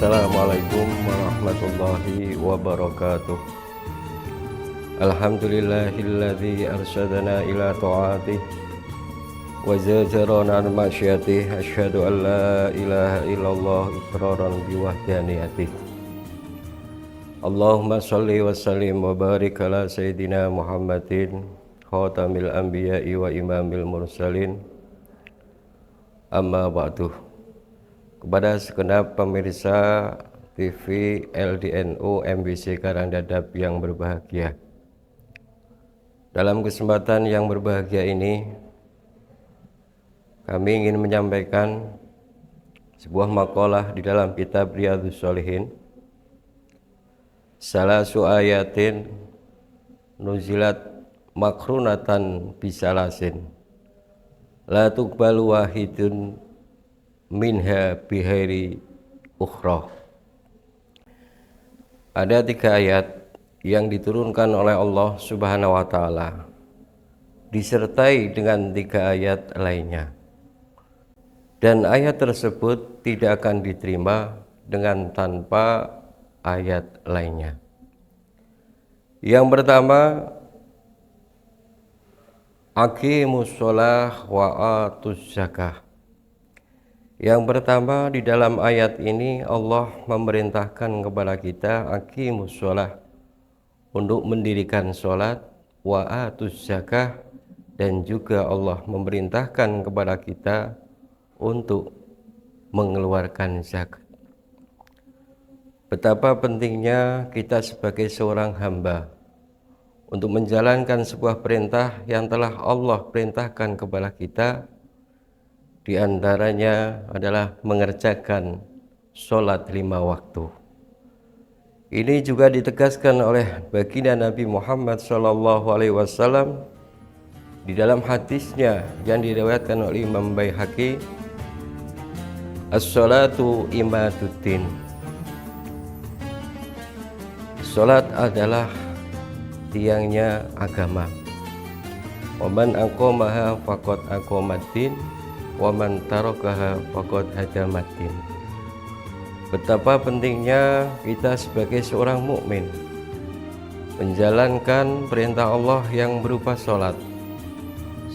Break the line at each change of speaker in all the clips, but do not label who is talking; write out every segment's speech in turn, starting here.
Assalamualaikum warahmatullahi wabarakatuh. Alhamdulillahilladzi arsyadana ila ta'atih wa zajarana an masyatih. Asyhadu an la ilaha illallah iqraran biwahdaniyatih. Allahumma salli wa sallim wa barik ala sayyidina Muhammadin khatamil anbiya'i wa imamil mursalin. Amma ba'du. Kepada segenap pemirsa TV LDNU MBC Karangdadap yang berbahagia, dalam kesempatan yang berbahagia ini kami ingin menyampaikan sebuah makalah di dalam kitab Riyadhus Shalihin, salasu ayatin nuzilat makrunatan bisalasin la tuqbalu wahidun minha bihairi ukhra. Ada 3 ayat yang diturunkan oleh Allah Subhanahu wa taala disertai dengan 3 ayat lainnya, dan ayat tersebut tidak akan diterima dengan tanpa ayat lainnya. Yang pertama, aqimus shalah wa atuz zakah. Yang pertama, di dalam ayat ini Allah memerintahkan kepada kita aqimus shalah, untuk mendirikan sholat, wa atuz zakah, dan juga Allah memerintahkan kepada kita untuk mengeluarkan zakat. Betapa pentingnya kita sebagai seorang hamba untuk menjalankan sebuah perintah yang telah Allah perintahkan kepada kita. Di antaranya adalah mengerjakan sholat 5 waktu. Ini juga ditegaskan oleh baginda Nabi Muhammad SAW di dalam hadisnya yang diriwayatkan oleh Imam Baihaqi, as-sholatu imaduddin. Sholat adalah tiangnya agama. Wa man aqamaha faqad aqamaddin wa man tarakaha faqad hadamaddin. Betapa pentingnya kita sebagai seorang mukmin menjalankan perintah Allah yang berupa sholat,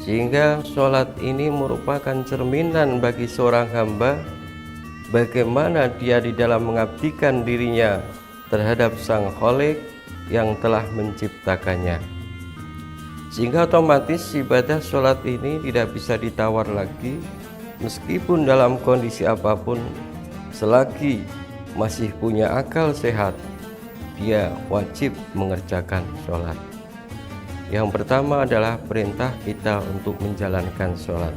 sehingga sholat ini merupakan cerminan bagi seorang hamba bagaimana dia di dalam mengabdikan dirinya terhadap Sang Khalik yang telah menciptakannya, sehingga otomatis ibadah sholat ini tidak bisa ditawar lagi meskipun dalam kondisi apapun. Selagi masih punya akal sehat, dia wajib mengerjakan sholat. Yang pertama adalah perintah kita untuk menjalankan sholat.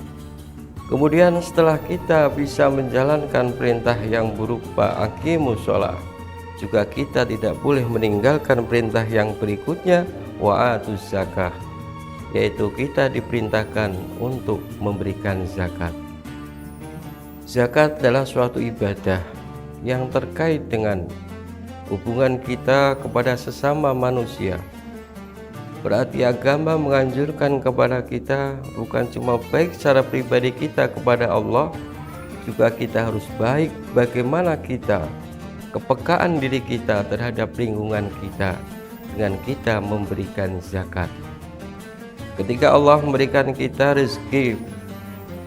Kemudian setelah kita bisa menjalankan perintah yang berupa aqimus sholat, juga kita tidak boleh meninggalkan perintah yang berikutnya, wa atuz zakah, yaitu kita diperintahkan untuk memberikan zakat. Zakat adalah suatu ibadah yang terkait dengan hubungan kita kepada sesama manusia. Berarti agama menganjurkan kepada kita bukan cuma baik secara pribadi kita kepada Allah, juga kita harus baik bagaimana kita, kepekaan diri kita terhadap lingkungan kita dengan kita memberikan zakat. Ketika Allah memberikan kita rezeki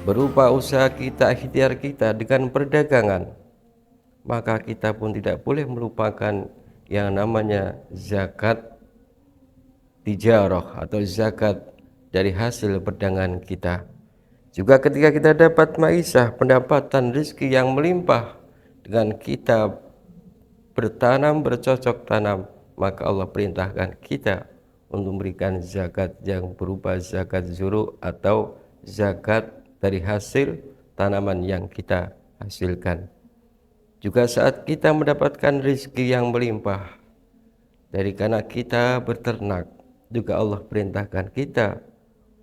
berupa usaha kita, ikhtiar kita dengan perdagangan, maka kita pun tidak boleh melupakan yang namanya zakat tijarah atau zakat dari hasil perdagangan kita. Juga ketika kita dapat maisah, pendapatan rezeki yang melimpah dengan kita bertanam, bercocok tanam, maka Allah perintahkan kita untuk memberikan zakat yang berupa zakat zuru atau zakat dari hasil tanaman yang kita hasilkan. Juga saat kita mendapatkan rezeki yang melimpah dari karena kita berternak, juga Allah perintahkan kita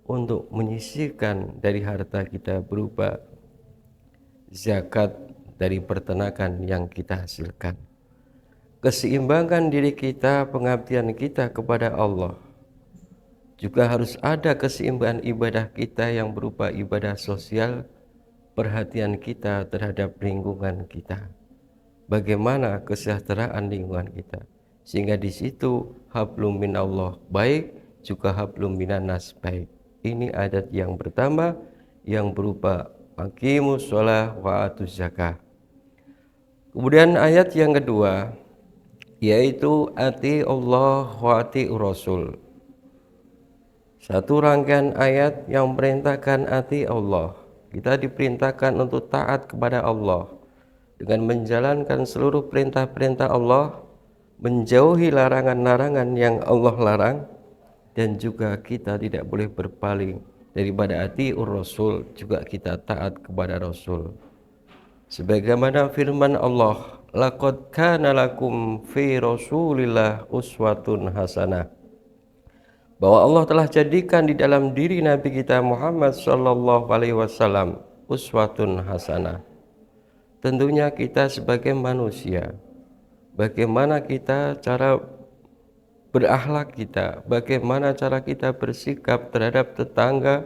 untuk menyisihkan dari harta kita berupa zakat dari peternakan yang kita hasilkan. Keseimbangan diri kita, pengabdian kita kepada Allah, juga harus ada keseimbangan ibadah kita yang berupa ibadah sosial, perhatian kita terhadap lingkungan kita. bagaimana kesejahteraan lingkungan kita. Sehingga di situ hablum minallah baik, juga hablum minannas baik. Ini adat yang pertama yang berupa aqimus shalah wa atuz zakah. Kemudian ayat yang kedua yaitu ati Allah wa ati Rasul. Satu rangkaian ayat yang merintahkan ati Allah. Kita diperintahkan untuk taat kepada Allah dengan menjalankan seluruh perintah-perintah Allah, menjauhi larangan-larangan yang Allah larang, dan juga kita tidak boleh berpaling daripada atiur Rasul, juga kita taat kepada Rasul. Sebagaimana firman Allah, laqad kana lakum fi Rasulillah uswatun hasanah, bahwa Allah telah jadikan di dalam diri Nabi kita Muhammad sallallahu alaihi wasallam uswatun hasanah. Tentunya kita sebagai manusia, bagaimana kita cara berakhlak kita, bagaimana cara kita bersikap terhadap tetangga,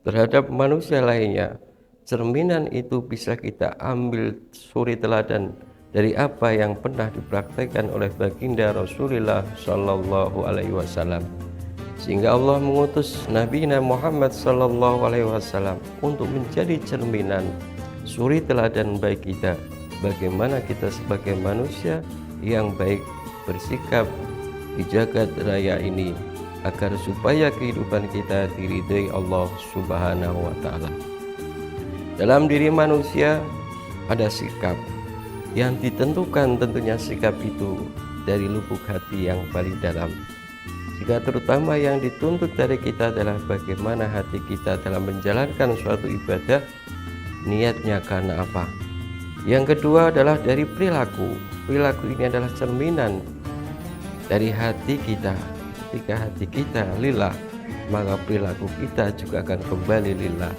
terhadap manusia lainnya. Cerminan itu bisa kita ambil suri teladan dari apa yang pernah dipraktikkan oleh baginda Rasulullah sallallahu alaihi wasallam. Sehingga Allah mengutus Nabi Muhammad sallallahu alaihi wasallam untuk menjadi cerminan suri teladan baik kita, bagaimana kita sebagai manusia yang baik bersikap di jagat raya ini, agar supaya kehidupan kita diridhai Allah Subhanahu wa taala. Dalam diri manusia ada sikap yang ditentukan, tentunya sikap itu dari lubuk hati yang paling dalam. Jika terutama yang dituntut dari kita adalah bagaimana hati kita dalam menjalankan suatu ibadah, niatnya karena apa. Yang kedua adalah dari perilaku. Perilaku ini adalah cerminan dari hati kita. Ketika hati kita lillah, maka perilaku kita juga akan kembali lillah.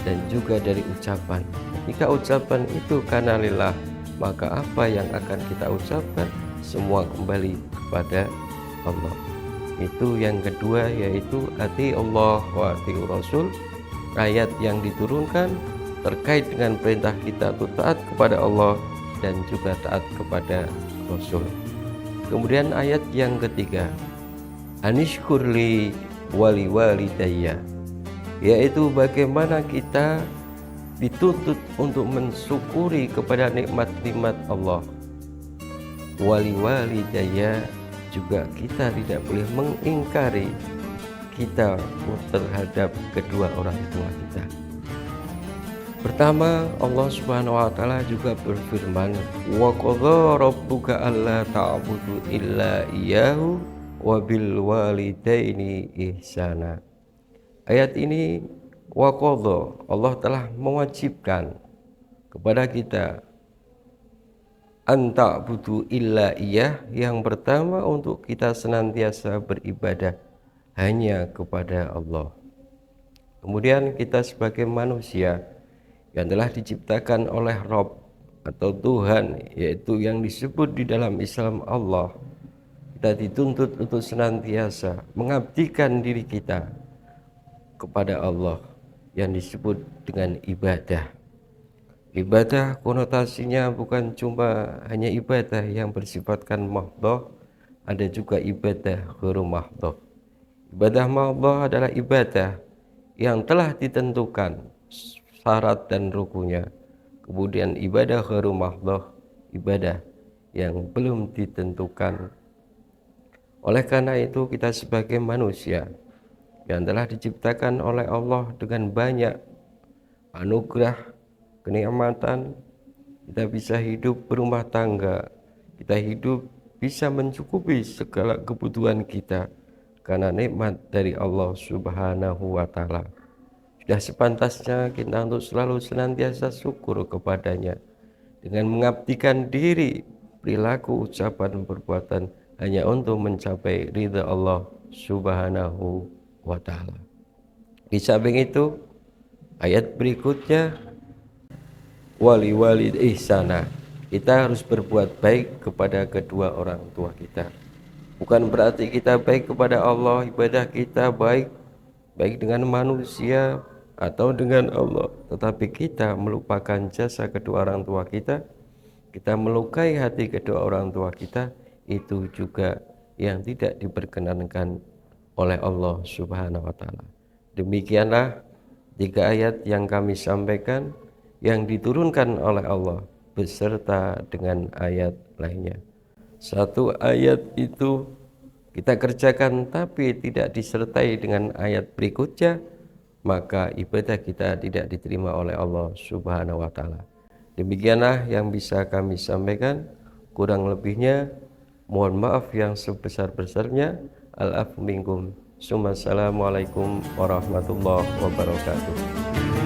Dan juga dari ucapan. Ketika ucapan itu karena lillah, maka apa yang akan kita ucapkan semua kembali kepada Allah. Itu yang kedua, yaitu ati Allah wa ati Rasul. Ayat yang diturunkan terkait dengan perintah kita untuk taat kepada Allah dan juga taat kepada Rasul. Kemudian ayat yang ketiga, anishkurli wali walidayya, yaitu bagaimana kita dituntut untuk mensyukuri kepada nikmat-nikmat Allah. Wali walidayya, juga kita tidak boleh mengingkari kita terhadap kedua orang tua kita. Pertama, Allah Subhanahu wa taala juga berfirman, wa qadha rabbuka alla ta'budu illa iyyahu wa bil walidaini ihsana. Ayat ini wa qadha, Allah telah mewajibkan kepada kita anta budu illa iyah, yang pertama untuk kita senantiasa beribadah hanya kepada Allah. Kemudian kita sebagai manusia yang telah diciptakan oleh Rabb atau Tuhan, yaitu yang disebut di dalam Islam Allah, kita dituntut untuk senantiasa mengabdikan diri kita kepada Allah yang disebut dengan ibadah. Ibadah konotasinya bukan cuma hanya ibadah yang bersifatkan mahdhah, ada juga ibadah ghairu mahdhah. Ibadah mahdhah adalah ibadah yang telah ditentukan syarat dan rukunnya. Kemudian ibadah ghairu mahdhah, ibadah yang belum ditentukan. Oleh karena itu kita sebagai manusia yang telah diciptakan oleh Allah dengan banyak anugerah, kenikmatan, kita bisa hidup berumah tangga, kita hidup bisa mencukupi segala kebutuhan kita karena nikmat dari Allah Subhanahu wa taala. Sudah sepantasnya kita untuk selalu senantiasa syukur kepadanya dengan mengabdikan diri, perilaku, ucapan, perbuatan hanya untuk mencapai ridha Allah Subhanahu wa taala. Di samping itu, ayat berikutnya wali walid ihsana, kita harus berbuat baik kepada kedua orang tua kita. Bukan berarti kita baik kepada Allah, ibadah kita baik dengan manusia atau dengan Allah, tetapi kita melupakan jasa kedua orang tua kita, kita melukai hati kedua orang tua kita, itu juga yang tidak diperkenankan oleh Allah Subhanahu wa taala. Demikianlah 3 ayat yang kami sampaikan yang diturunkan oleh Allah beserta dengan ayat lainnya. Satu ayat itu kita kerjakan tapi tidak disertai dengan ayat berikutnya, maka ibadah kita tidak diterima oleh Allah Subhanahu wa taala. Demikianlah yang bisa kami sampaikan, kurang lebihnya mohon maaf yang sebesar-besarnya. Al-afu minkum. Assalamualaikum warahmatullahi wabarakatuh.